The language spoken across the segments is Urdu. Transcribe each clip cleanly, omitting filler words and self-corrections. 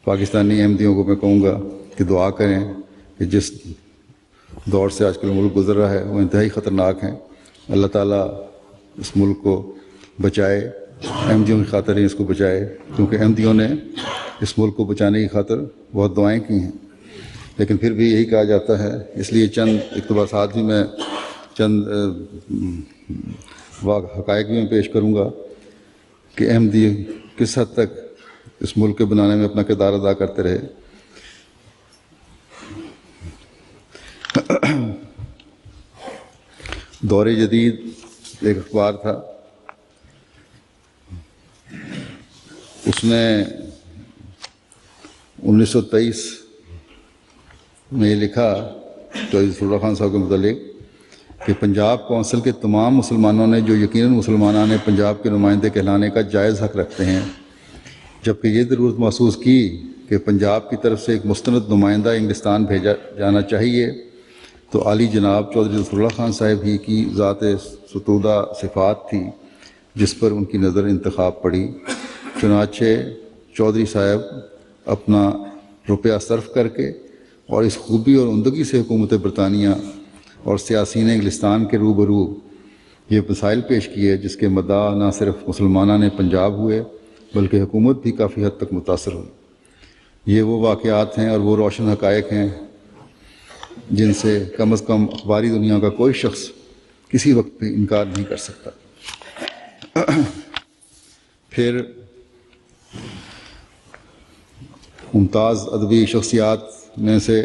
پاکستانی احمدیوں کو میں کہوں گا کہ دعا کریں کہ جس دور سے آج کل ملک گزر رہا ہے وہ انتہائی خطرناک ہیں. اللہ تعالیٰ اس ملک کو بچائے، احمدیوں کی خاطر ہی اس کو بچائے، کیونکہ احمدیوں نے اس ملک کو بچانے کی خاطر بہت دعائیں کی ہیں. لیکن پھر بھی یہی کہا جاتا ہے، اس لیے چند اقتباسات بھی میں، چند حقائق بھی میں پیش کروں گا کہ احمدی کس حد تک اس ملک کے بنانے میں اپنا کردار ادا کرتے رہے. دور جدید ایک اخبار تھا، اس نے 1923 میں یہ لکھا چودھری ظفر اللہ خان صاحب کے متعلق کہ پنجاب کونسل کے تمام مسلمانوں نے، جو یقیناً مسلمانان پنجاب کے نمائندے کہلانے کا جائز حق رکھتے ہیں، جبکہ یہ ضرورت محسوس کی کہ پنجاب کی طرف سے ایک مستند نمائندہ انگلستان بھیجا جانا چاہیے، تو عالی جناب چودھری ظفر اللہ خان صاحب ہی کی ذات ستودہ صفات تھی جس پر ان کی نظر انتخاب پڑی. چنانچہ چودھری صاحب اپنا روپیہ صرف کر کے اور اس خوبی اور عمدگی سے حکومت برطانیہ اور سیاسین انگلستان کے روبرو یہ مسائل پیش کیے جس کے مدعا نہ صرف مسلمانان پنجاب ہوئے بلکہ حکومت بھی کافی حد تک متاثر ہوئی. یہ وہ واقعات ہیں اور وہ روشن حقائق ہیں جن سے کم از کم اخباری دنیا کا کوئی شخص کسی وقت بھی انکار نہیں کر سکتا. پھر ممتاز ادبی شخصیات میں سے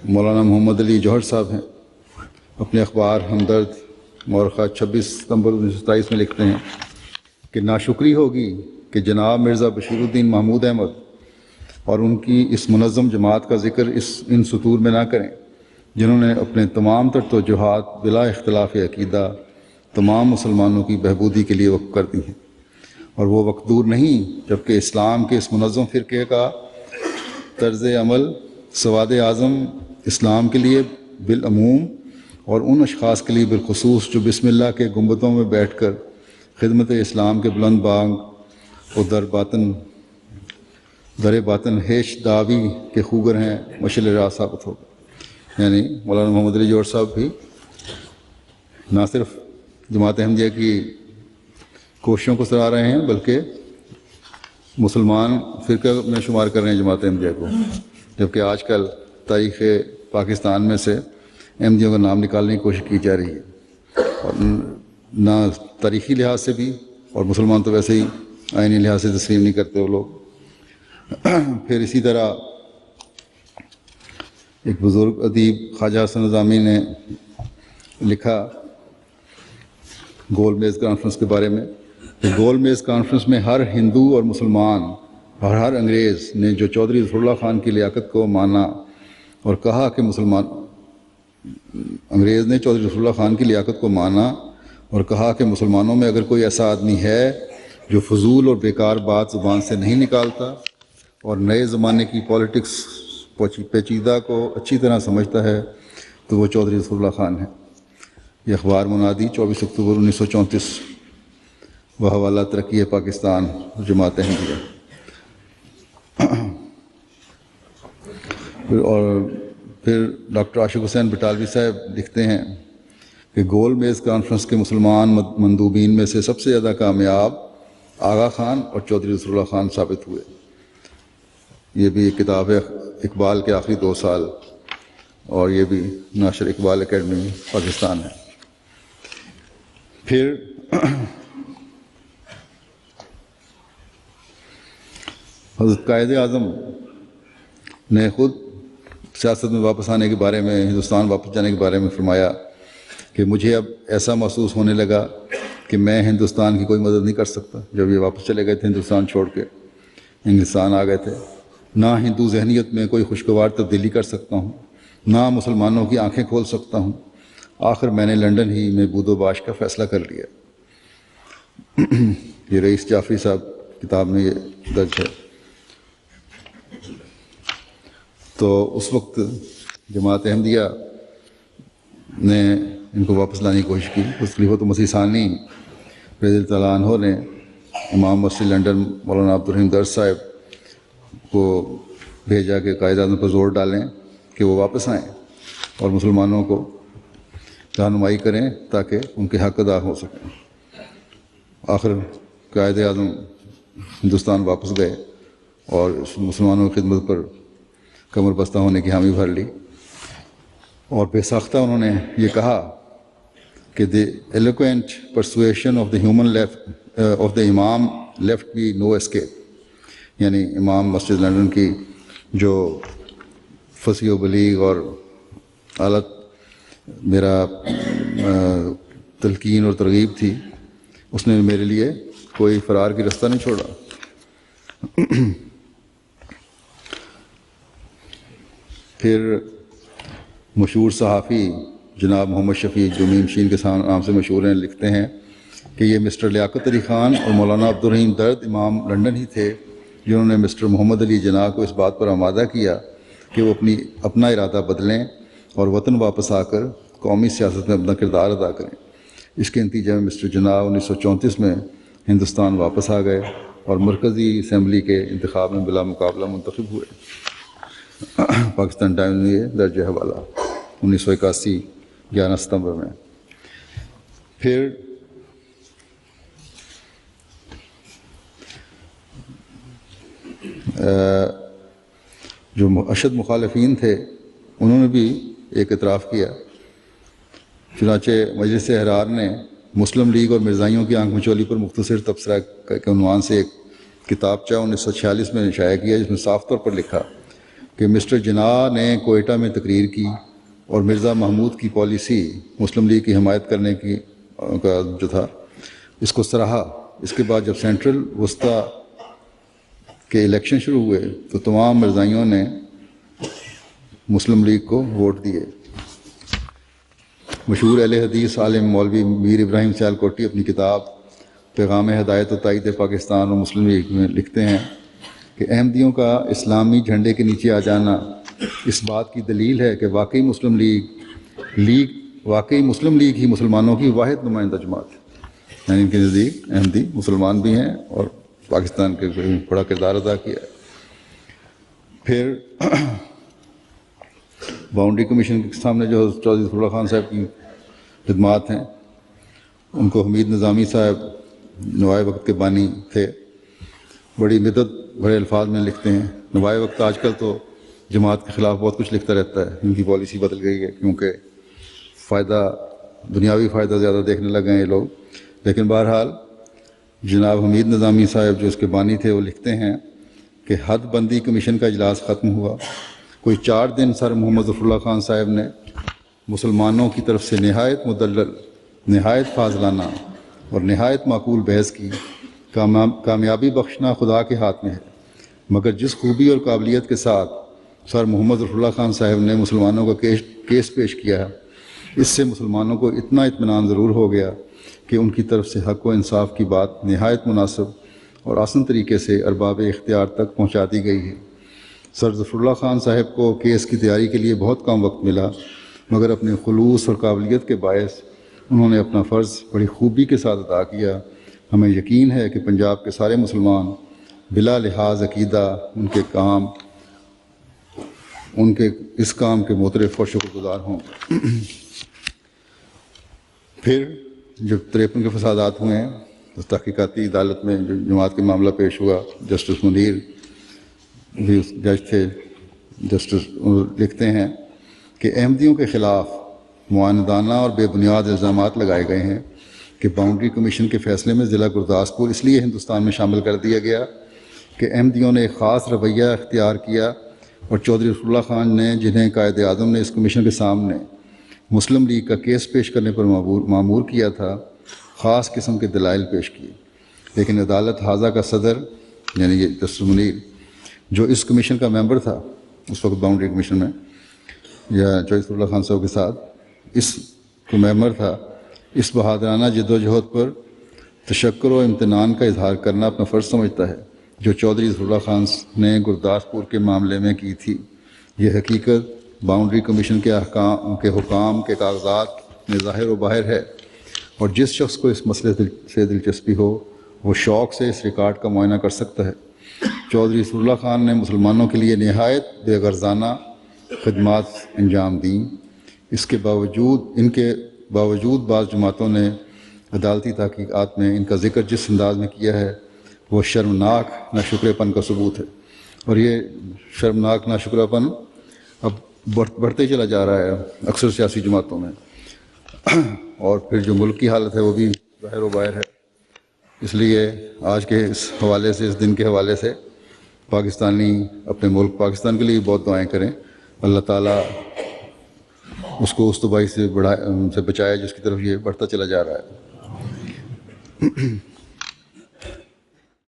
مولانا محمد علی جوہر صاحب ہیں. اپنے اخبار ہمدرد مورخہ 26 ستمبر 1927 میں لکھتے ہیں کہ ناشکری ہوگی کہ جناب مرزا بشیر الدین محمود احمد اور ان کی اس منظم جماعت کا ذکر ان سطور میں نہ کریں جنہوں نے اپنے تمام تر توجہات بلا اختلاف عقیدہ تمام مسلمانوں کی بہبودی کے لیے وقف کر دی ہیں. اور وہ وقت دور نہیں جبکہ اسلام کے اس منظم فرقے کا طرز عمل سواد اعظم اسلام کے لیے بالعموم اور ان اشخاص کے لیے بالخصوص جو بسم اللہ کے گنبدوں میں بیٹھ کر خدمت اسلام کے بلند بانگ اور در باطن ہیش دعوی کے خوگر ہیں مشعل راہ ثابت ہوگا. یعنی مولانا محمد علی جوہر صاحب بھی نہ صرف جماعت احمدیہ کی کوششوں کو سراہ رہے ہیں بلکہ مسلمان فرقہ میں شمار کر رہے ہیں جماعت احمدیہ کو، جبکہ آج کل تاریخ پاکستان میں سے احمدیوں کا نام نکالنے کی کوشش کی جا رہی ہے، اور نہ تاریخی لحاظ سے بھی، اور مسلمان تو ویسے ہی آئینی لحاظ سے تسلیم نہیں کرتے وہ لوگ. پھر اسی طرح ایک بزرگ ادیب خواجہ حسن نظامی نے لکھا گول میز کانفرنس کے بارے میں کہ گول میز کانفرنس میں ہر ہندو اور مسلمان اور ہر انگریز نے جو چودھری ظفر اللہ خان کی لیاقت کو مانا اور کہا کہ انگریز نے چودھری ظفر اللہ خان کی لیاقت کو مانا اور کہا کہ مسلمانوں میں اگر کوئی ایسا آدمی ہے جو فضول اور بیکار بات زبان سے نہیں نکالتا اور نئے زمانے کی پالیٹکس پیچیدہ کو اچھی طرح سمجھتا ہے تو وہ چودھری ظفر اللہ خان ہے. یہ اخبار منادی 24 اکتوبر 1934 بحوالہ ترقی پاکستان جماعت احمدیہ. اور پھر ڈاکٹر عاشق حسین بٹالوی صاحب لکھتے ہیں کہ گول میز کانفرنس کے مسلمان مندوبین میں سے سب سے زیادہ کامیاب آغا خان اور چودھری ظفر اللہ خان ثابت ہوئے. یہ بھی ایک کتاب ہے اقبال کے آخری 2 سال، اور یہ بھی ناشر اقبال اکیڈمی پاکستان ہے. پھر حضرت قائد اعظم نے خود سیاست میں واپس آنے کے بارے میں، ہندوستان واپس جانے کے بارے میں فرمایا کہ مجھے اب ایسا محسوس ہونے لگا کہ میں ہندوستان کی کوئی مدد نہیں کر سکتا. جب یہ واپس چلے گئے تھے ہندوستان چھوڑ کے، انگلستان آ گئے تھے، نہ ہندو ذہنیت میں کوئی خوشگوار تبدیلی کر سکتا ہوں، نہ مسلمانوں کی آنکھیں کھول سکتا ہوں. آخر میں نے لنڈن ہی میں بود و باش کا فیصلہ کر لیا. یہ رئیس جعفری صاحب کتاب میں یہ درج ہے. تو اس وقت جماعت احمدیہ نے ان کو واپس لانے کی کوشش کی. اس خلیفۃ مسیح ثانی رضی اللہ تعالیٰ عنہ نے امام مسجد لنڈن مولانا عبدالرحیم درز صاحب کو بھیجا کہ قائد اعظم پر زور ڈالیں کہ وہ واپس آئیں اور مسلمانوں کو رہنمائی کریں تاکہ ان کے حق ادا ہو سکیں۔ آخر قائد اعظم ہندوستان واپس گئے اور مسلمانوں کی خدمت پر کمر بستہ ہونے کی حامی بھر لی، اور بے ساختہ انہوں نے یہ کہا کہ the eloquent persuasion of the امام left me no escape، یعنی امام مسجد لندن کی جو فصیح و بلیغ اور اعلیٰ میرا تلقین اور ترغیب تھی، اس نے میرے لیے کوئی فرار کی رستہ نہیں چھوڑا۔ پھر مشہور صحافی جناب محمد شفیع جو میم شین کے نام سے مشہور ہیں، لکھتے ہیں کہ یہ مسٹر لیاقت علی خان اور مولانا عبدالرحیم درد امام لنڈن ہی تھے جنہوں نے مسٹر محمد علی جناح کو اس بات پر آمادہ کیا کہ وہ اپنا ارادہ بدلیں اور وطن واپس آ کر قومی سیاست میں اپنا کردار ادا کریں۔ اس کے نتیجے میں مسٹر جناح 1934 میں ہندوستان واپس آ گئے اور مرکزی اسمبلی کے انتخاب میں بلا مقابلہ منتخب ہوئے۔ پاکستان ٹائمز میں یہ درج حوالہ 1981 11 ستمبر میں۔ پھر جو اشد مخالفین تھے انہوں نے بھی ایک اعتراف کیا، چنانچہ مجلس احرار نے مسلم لیگ اور مرزائیوں کی آنکھ مچولی پر مختصر تبصرہ کے عنوان سے ایک کتابچہ 1946 میں شائع کیا، جس میں صاف طور پر لکھا کہ مسٹر جناح نے کوئٹہ میں تقریر کی اور مرزا محمود کی پالیسی مسلم لیگ کی حمایت کرنے کی کا جو تھا اس کو سراہا۔ اس کے بعد جب سینٹرل وسطی کے الیکشن شروع ہوئے تو تمام مرزائیوں نے مسلم لیگ کو ووٹ دیے۔ مشہور اہل حدیث عالم مولوی میر ابراہیم سیالکوٹی اپنی کتاب پیغام ہدایت و تائید پاکستان اور مسلم لیگ میں لکھتے ہیں کہ احمدیوں کا اسلامی جھنڈے کے نیچے آ جانا اس بات کی دلیل ہے کہ واقعی مسلم لیگ ہی مسلمانوں کی واحد نمائندہ جماعت ہے، یعنی ان کے نزدیک احمدی مسلمان بھی ہیں اور پاکستان کے بڑا کردار ادا کیا ہے۔ پھر باؤنڈری کمیشن کے سامنے جو چودھری ظفر اللہ خان صاحب کی خدمات ہیں، ان کو حمید نظامی صاحب نوائے وقت کے بانی تھے، بڑی مدت بڑے الفاظ میں لکھتے ہیں۔ نوائے وقت آج کل تو جماعت کے خلاف بہت کچھ لکھتا رہتا ہے، ان کی پالیسی بدل گئی ہے کیونکہ دنیاوی فائدہ زیادہ دیکھنے لگ گئے ہیں یہ لوگ، لیکن بہرحال جناب حمید نظامی صاحب جو اس کے بانی تھے وہ لکھتے ہیں کہ حد بندی کمیشن کا اجلاس ختم ہوا، کوئی 4 دن سر محمد ظفر اللہ خان صاحب نے مسلمانوں کی طرف سے نہایت مدلل، نہایت فاضلانہ اور نہایت معقول بحث کی۔ کامیابی بخشنا خدا کے ہاتھ میں ہے، مگر جس خوبی اور قابلیت کے ساتھ سر محمد ظفر اللہ خان صاحب نے مسلمانوں کا کیس پیش کیا، اس سے مسلمانوں کو اتنا اطمینان ضرور ہو گیا کہ ان کی طرف سے حق و انصاف کی بات نہایت مناسب اور آسان طریقے سے ارباب اختیار تک پہنچا دی گئی ہے۔ سر ظفر اللہ خان صاحب کو کیس کی تیاری کے لیے بہت کم وقت ملا، مگر اپنے خلوص اور قابلیت کے باعث انہوں نے اپنا فرض بڑی خوبی کے ساتھ ادا کیا۔ ہمیں یقین ہے کہ پنجاب کے سارے مسلمان بلا لحاظ عقیدہ ان کے اس کام کے معترف اور شکر گزار ہوں۔ پھر جب 53 کے فسادات ہوئے ہیں تو تحقیقاتی عدالت میں جو جماعت کے معاملہ پیش ہوا، جسٹس منیر بھی اس جج تھے، جسٹس لکھتے ہیں کہ احمدیوں کے خلاف معاندانہ اور بے بنیاد الزامات لگائے گئے ہیں کہ باؤنڈری کمیشن کے فیصلے میں ضلع گرداسپور اس لیے ہندوستان میں شامل کر دیا گیا کہ احمدیوں نے ایک خاص رویہ اختیار کیا اور چودھری ظفر اللہ خان نے، جنہیں قائد اعظم نے اس کمیشن کے سامنے مسلم لیگ کا کیس پیش کرنے پر معمور کیا تھا، خاص قسم کے دلائل پیش کیے، لیکن عدالت حاضہ کا صدر یعنی یہ جسٹس منیر جو اس کمیشن کا ممبر تھا اس وقت باؤنڈری کمیشن میں، یا چودھری ظفر اللہ خان صاحب کے ساتھ اس کو ممبر تھا، اس بہادرانہ جد و جہد پر تشکر و امتنان کا اظہار کرنا اپنا فرض سمجھتا ہے جو چودھری ظفر اللہ خان نے گرداسپور کے معاملے میں کی تھی۔ یہ حقیقت باؤنڈری کمیشن کے حکام کے کاغذات میں ظاہر و باہر ہے، اور جس شخص کو اس مسئلے سے دلچسپی ہو وہ شوق سے اس ریکارڈ کا معائنہ کر سکتا ہے۔ چودھری رسول اللہ خان نے مسلمانوں کے لیے نہایت بے غرضانہ خدمات انجام دیں۔ ان کے باوجود بعض جماعتوں نے عدالتی تحقیقات میں ان کا ذکر جس انداز میں کیا ہے وہ شرمناک ناشکرپن کا ثبوت ہے، اور یہ شرمناک ناشکرپن اب بڑھتے چلا جا رہا ہے اکثر سیاسی جماعتوں میں، اور پھر جو ملک کی حالت ہے وہ بھی ظاہر و باہر ہے۔ اس لیے آج کے اس حوالے سے، اس دن کے حوالے سے پاکستانی اپنے ملک پاکستان کے لیے بہت دعائیں کریں، اللہ تعالیٰ اس کو اس تباہی سے بچائے جس کی طرف یہ بڑھتا چلا جا رہا ہے۔